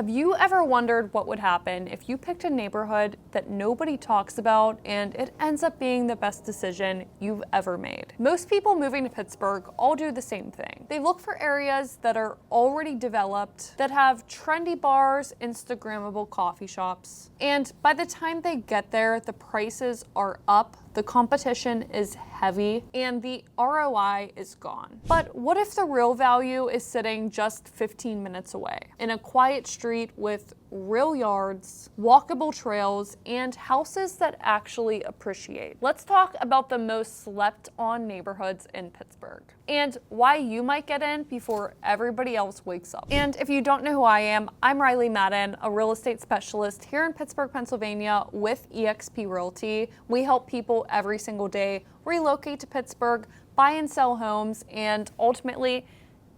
Have you ever wondered what would happen if you picked a neighborhood that nobody talks about and it ends up being the best decision you've ever made? Most people moving to Pittsburgh all do the same thing. They look for areas that are already developed, that have trendy bars, Instagrammable coffee shops, and by the time they get there, the prices are up, the competition is heavy, and the ROI is gone. But what if the real value is sitting just 15 minutes away, in a quiet street with real yards, walkable trails, and houses that actually appreciate? Let's talk about the most slept on neighborhoods in Pittsburgh and why you might get in before everybody else wakes up. And if you don't know who I am, I'm Riley Madden, a real estate specialist here in Pittsburgh, Pennsylvania with eXp Realty. We help people every single day relocate to Pittsburgh, buy and sell homes, and ultimately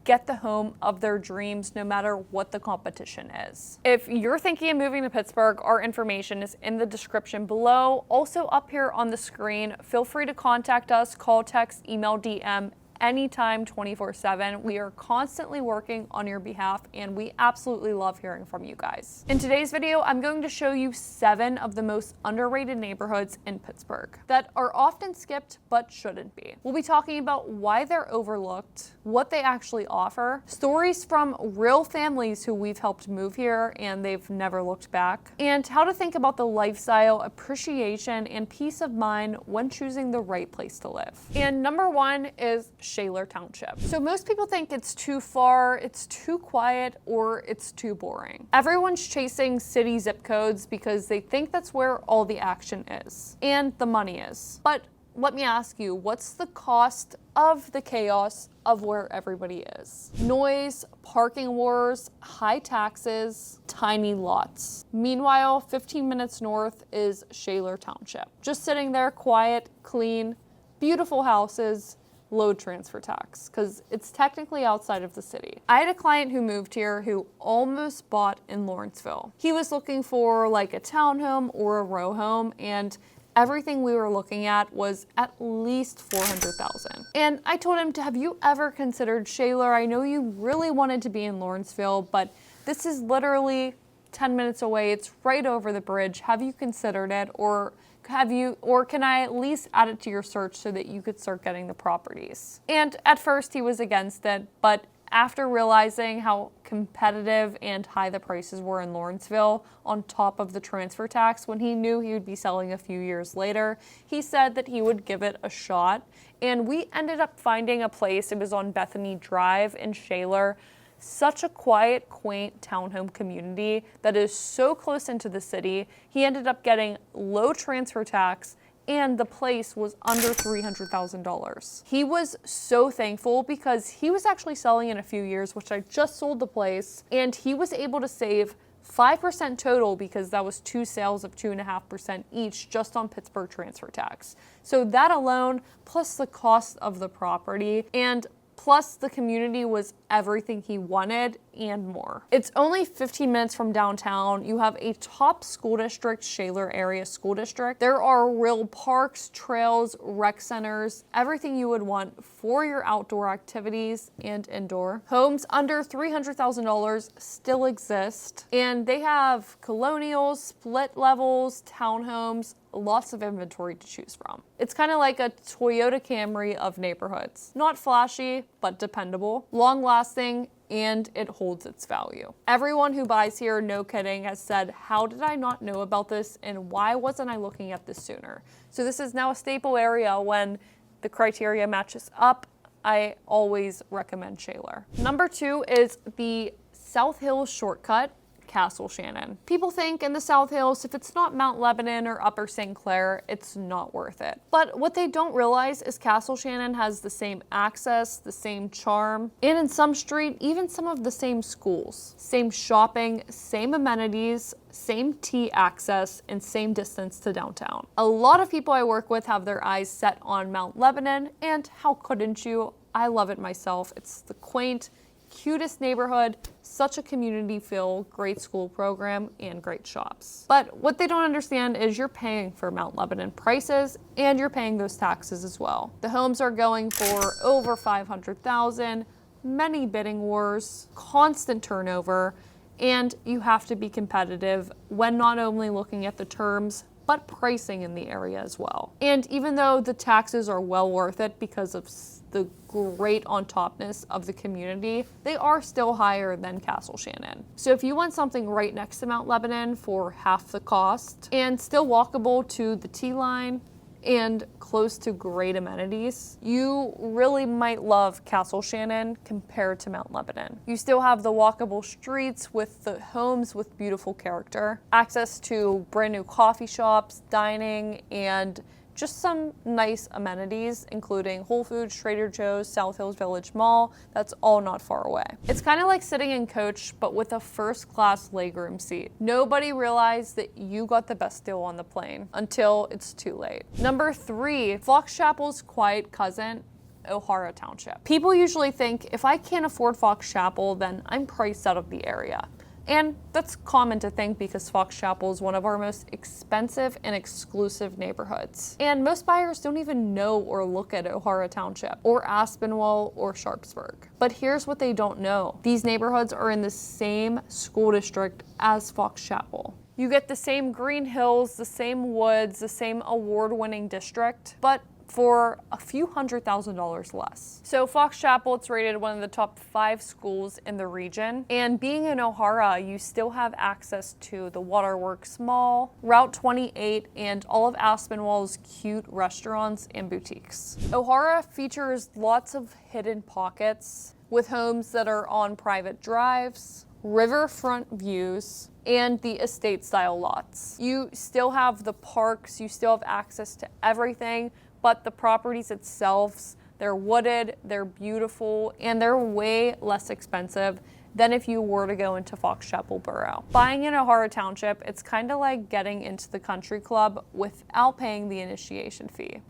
get the home of their dreams no matter what the competition is. If you're thinking of moving to Pittsburgh, our information is in the description below. Also up here on the screen, feel free to contact us, call, text, email, DM, anytime, 24/7. We are constantly working on your behalf and we absolutely love hearing from you guys. In today's video, I'm going to show you 7 of the most underrated neighborhoods in Pittsburgh that are often skipped but shouldn't be. We'll be talking about why they're overlooked, what they actually offer, stories from real families who we've helped move here and they've never looked back, and how to think about the lifestyle, appreciation, and peace of mind when choosing the right place to live. And number 1 is Shaylor Township. So most people think it's too far, it's too quiet, or it's too boring. Everyone's chasing city zip codes because they think that's where all the action is and the money is. But let me ask you, what's the cost of the chaos of where everybody is? Noise, parking wars, high taxes, tiny lots. Meanwhile, 15 minutes north is Shaylor Township. Just sitting there quiet, clean, beautiful houses, low transfer tax, because it's technically outside of the city. I had a client who moved here who almost bought in Lawrenceville. He was looking for like a townhome or a row home, and everything we were looking at was at least $400,000. And I told him, have you ever considered Shaylor? I know you really wanted to be in Lawrenceville, but this is literally 10 minutes away. It's right over the bridge. Have you considered it? Or can I at least add it to your search so that you could start getting the properties? And at first he was against it, but after realizing how competitive and high the prices were in Lawrenceville, on top of the transfer tax, when he knew he would be selling a few years later, he said that he would give it a shot. And we ended up finding a place. It was on Bethany Drive in Shaylor. Such a quiet, quaint townhome community that is so close into the city. He ended up getting low transfer tax and the place was under $300,000. He was so thankful because he was actually selling in a few years, which I just sold the place, and he was able to save 5% total because that was 2 sales of 2.5% each just on Pittsburgh transfer tax. So that alone, plus the cost of the property, and plus the community was everything he wanted and more. It's only 15 minutes from downtown. You have a top school district, Shaylor area school district. There are real parks, trails, rec centers, everything you would want for your outdoor activities and indoor. Homes under $300,000 still exist, and they have colonials, split levels, townhomes, lots of inventory to choose from. It's kind of like a Toyota Camry of neighborhoods. Not flashy, but dependable, long-lasting, and it holds its value. Everyone who buys here, no kidding, has said, how did I not know about this and why wasn't I looking at this sooner? So this is now a staple area. When the criteria matches up, I always recommend Shaylor. Number 2 is the South Hills shortcut, Castle Shannon. People think in the South Hills, if it's not Mount Lebanon or Upper St. Clair, it's not worth it. But what they don't realize is Castle Shannon has the same access, the same charm, and in some street, even some of the same schools, same shopping, same amenities, same T access, and same distance to downtown. A lot of people I work with have their eyes set on Mount Lebanon, and how couldn't you? I love it myself. It's the quaint, cutest neighborhood, such a community feel, great school program, and great shops. But what they don't understand is you're paying for Mount Lebanon prices and you're paying those taxes as well. The homes are going for over $500,000, many bidding wars, constant turnover, And you have to be competitive when not only looking at the terms, but pricing in the area as well. And even though the taxes are well worth it because of the great on topness of the community, they are still higher than Castle Shannon. So if you want something right next to Mount Lebanon for half the cost and still walkable to the T-line and close to great amenities, you really might love Castle Shannon compared to Mount Lebanon. You still have the walkable streets with the homes with beautiful character, access to brand new coffee shops, dining, and just some nice amenities, including Whole Foods, Trader Joe's, South Hills Village Mall. That's all not far away. It's kind of like sitting in coach, but with a first-class legroom seat. Nobody realized that you got the best deal on the plane until it's too late. Number 3, Fox Chapel's quiet cousin, O'Hara Township. People usually think if I can't afford Fox Chapel, then I'm priced out of the area. And that's common to think because Fox Chapel is one of our most expensive and exclusive neighborhoods. And most buyers don't even know or look at O'Hara Township or Aspinwall or Sharpsburg. But here's what they don't know. These neighborhoods are in the same school district as Fox Chapel. You get the same green hills, the same woods, the same award-winning district, but for a few $100,000 less. So Fox Chapel, it's rated one of the top 5 schools in the region. And being in O'Hara, you still have access to the Waterworks Mall, Route 28, and all of Aspinwall's cute restaurants and boutiques. O'Hara features lots of hidden pockets with homes that are on private drives, riverfront views, and the estate style lots. You still have the parks, you still have access to everything, but the properties itself, they're wooded, they're beautiful, and they're way less expensive than if you were to go into Fox Chapel Borough. Buying in O'Hara Township, it's kind of like getting into the country club without paying the initiation fee.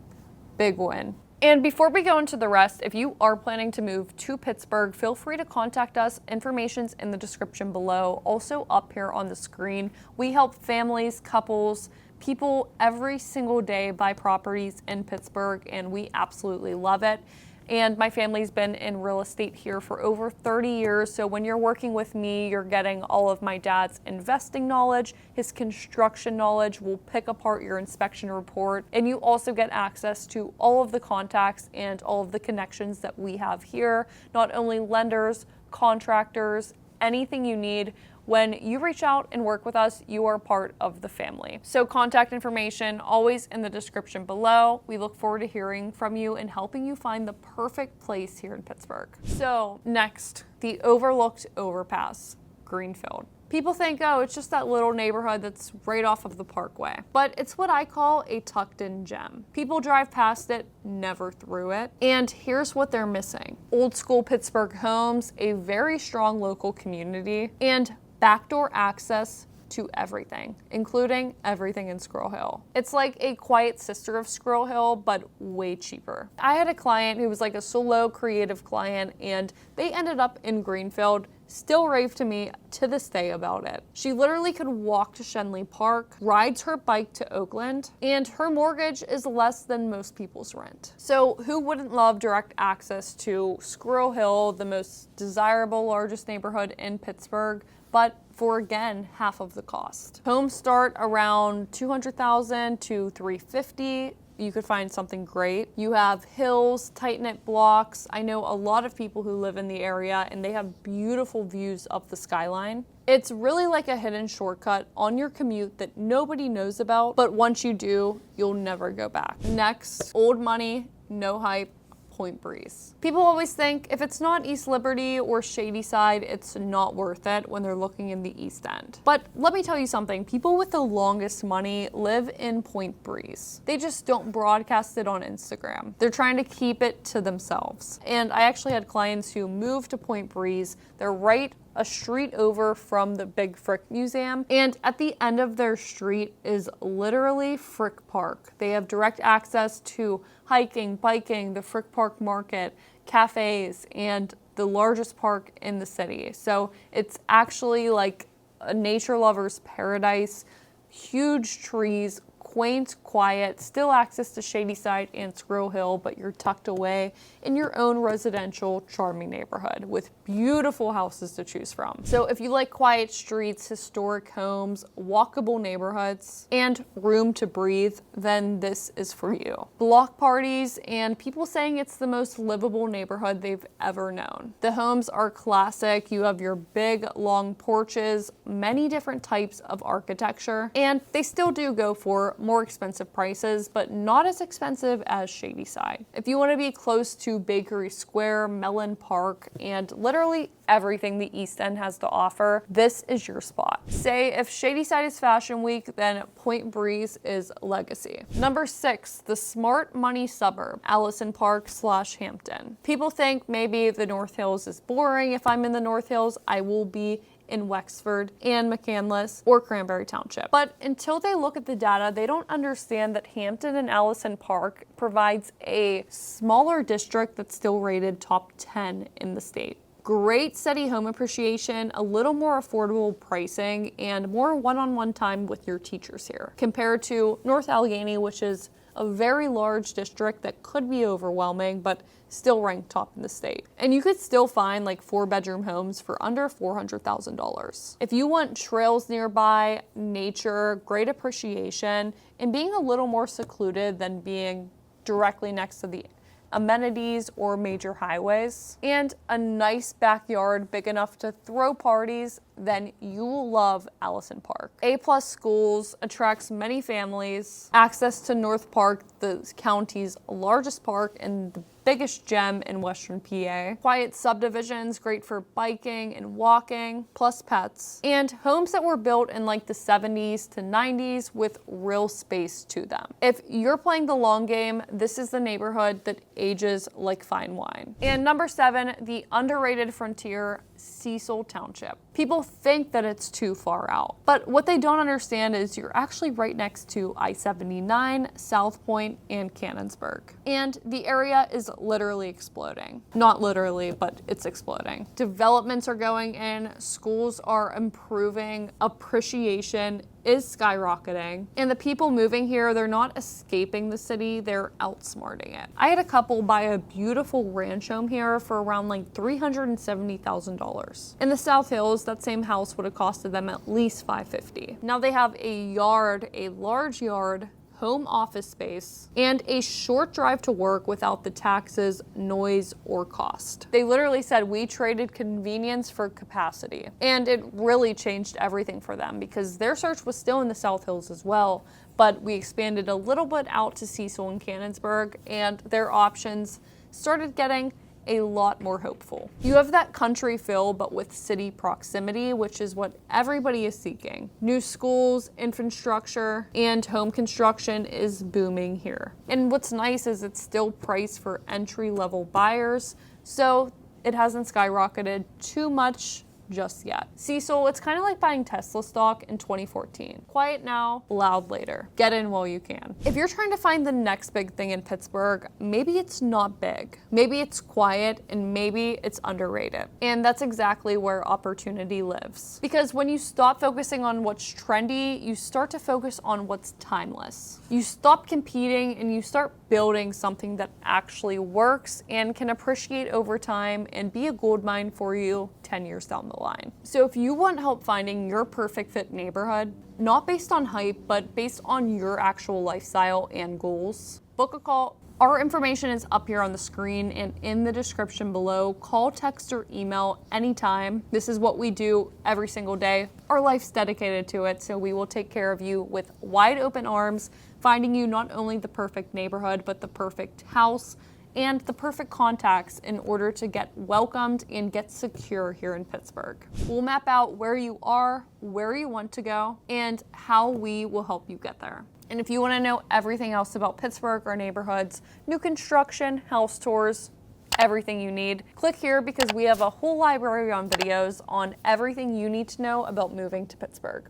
Big win. And before we go into the rest, if you are planning to move to Pittsburgh, feel free to contact us. Information's in the description below, also up here on the screen. We help families, couples, people every single day buy properties in Pittsburgh, and we absolutely love it. And my family's been in real estate here for over 30 years. So when you're working with me, you're getting all of my dad's investing knowledge, his construction knowledge. We'll pick apart your inspection report. And you also get access to all of the contacts and all of the connections that we have here. Not only lenders, contractors, anything you need. When you reach out and work with us, you are part of the family. So contact information always in the description below. We look forward to hearing from you and helping you find the perfect place here in Pittsburgh. So next, the overlooked overpass, Greenfield. People think, oh, it's just that little neighborhood that's right off of the parkway. But it's what I call a tucked in gem. People drive past it, never through it. And here's what they're missing. Old school Pittsburgh homes, a very strong local community, and backdoor access to everything, including everything in Squirrel Hill. It's like a quiet sister of Squirrel Hill, but way cheaper. I had a client who was like a solo creative client, and they ended up in Greenfield, still rave to me to this day about it. She literally could walk to Shenley Park, rides her bike to Oakland, and her mortgage is less than most people's rent. So who wouldn't love direct access to Squirrel Hill, the most desirable, largest neighborhood in Pittsburgh, but for, again, half of the cost. Homes start around $200,000 to $350,000. You could find something great. You have hills, tight-knit blocks. I know a lot of people who live in the area, and they have beautiful views of the skyline. It's really like a hidden shortcut on your commute that nobody knows about, but once you do, you'll never go back. Next, old money, no hype, Point Breeze. People always think if it's not East Liberty or Shadyside, it's not worth it when they're looking in the East End. But let me tell you something, people with the longest money live in Point Breeze. They just don't broadcast it on Instagram. They're trying to keep it to themselves. And I actually had clients who moved to Point Breeze. They're right a street over from the Big Frick Museum, and at the end of their street is literally Frick Park. They have direct access to hiking, biking, the Frick Park Market, cafes, and the largest park in the city. So it's actually like a nature lover's paradise, huge trees, quaint, quiet, still access to Shadyside and Squirrel Hill, but you're tucked away in your own residential, charming neighborhood with beautiful houses to choose from. So if you like quiet streets, historic homes, walkable neighborhoods, and room to breathe, then this is for you. Block parties and people saying it's the most livable neighborhood they've ever known. The homes are classic. You have your big, long porches, many different types of architecture, and they still do go for more expensive prices, but not as expensive as Shadyside. If you want to be close to Bakery Square, Mellon Park, and literally everything the East End has to offer, this is your spot. Say if Shadyside is Fashion Week, then Point Breeze is Legacy. Number 6, the smart money suburb, Allison ParkHampton. People think maybe the North Hills is boring. If I'm in the North Hills, I will be in Wexford and McCandless or Cranberry Township. But until they look at the data, they don't understand that Hampton and Allison Park provides a smaller district that's still rated top 10 in the state. Great steady home appreciation, a little more affordable pricing, and more one-on-one time with your teachers here, compared to North Allegheny, which is a very large district that could be overwhelming, but still ranked top in the state. And you could still find like 4-bedroom homes for under $400,000. If you want trails nearby, nature, great appreciation, and being a little more secluded than being directly next to the amenities or major highways, and a nice backyard big enough to throw parties, then you will love Allison Park. A+ schools, attracts many families, access to North Park, the county's largest park and the biggest gem in Western PA. Quiet subdivisions, great for biking and walking, plus pets. And homes that were built in like the 70s to 90s with real space to them. If you're playing the long game, this is the neighborhood that ages like fine wine. And number 7, the underrated frontier, Cecil Township. People think that it's too far out, but what they don't understand is you're actually right next to I-79, South Point, and Cannonsburg. And the area is literally exploding. Not literally, but it's exploding. Developments are going in, schools are improving, appreciation is skyrocketing, and the people moving here, they're not escaping the city, they're outsmarting it. I had a couple buy a beautiful ranch home here for around like $370,000. In the South Hills, that same house would have costed them at least $550,000. Now they have a yard, a large yard, home office space, and a short drive to work without the taxes, noise, or cost. They literally said we traded convenience for capacity, and it really changed everything for them because their search was still in the South Hills as well, but we expanded a little bit out to Cecil and Cannonsburg, and their options started getting a lot more hopeful. You have that country feel, but with city proximity, which is what everybody is seeking. New schools, infrastructure, and home construction is booming here. And what's nice is it's still priced for entry-level buyers, so it hasn't skyrocketed too much just yet. Cecil, it's kind of like buying Tesla stock in 2014. Quiet now, loud later. Get in while you can. If you're trying to find the next big thing in Pittsburgh, maybe it's not big. Maybe it's quiet, and maybe it's underrated. And that's exactly where opportunity lives. Because when you stop focusing on what's trendy, you start to focus on what's timeless. You stop competing and you start building something that actually works and can appreciate over time and be a gold mine for you 10 years down the line. So if you want help finding your perfect fit neighborhood, not based on hype, but based on your actual lifestyle and goals, book a call. Our information is up here on the screen and in the description below. Call, text, or email anytime. This is what we do every single day. Our life's dedicated to it, so we will take care of you with wide open arms, finding you not only the perfect neighborhood, but the perfect house and the perfect contacts in order to get welcomed and get secure here in Pittsburgh. We'll map out where you are, where you want to go, and how we will help you get there. And if you want to know everything else about Pittsburgh, our neighborhoods, new construction, house tours, everything you need, click here because we have a whole library on videos on everything you need to know about moving to Pittsburgh.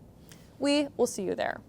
We will see you there.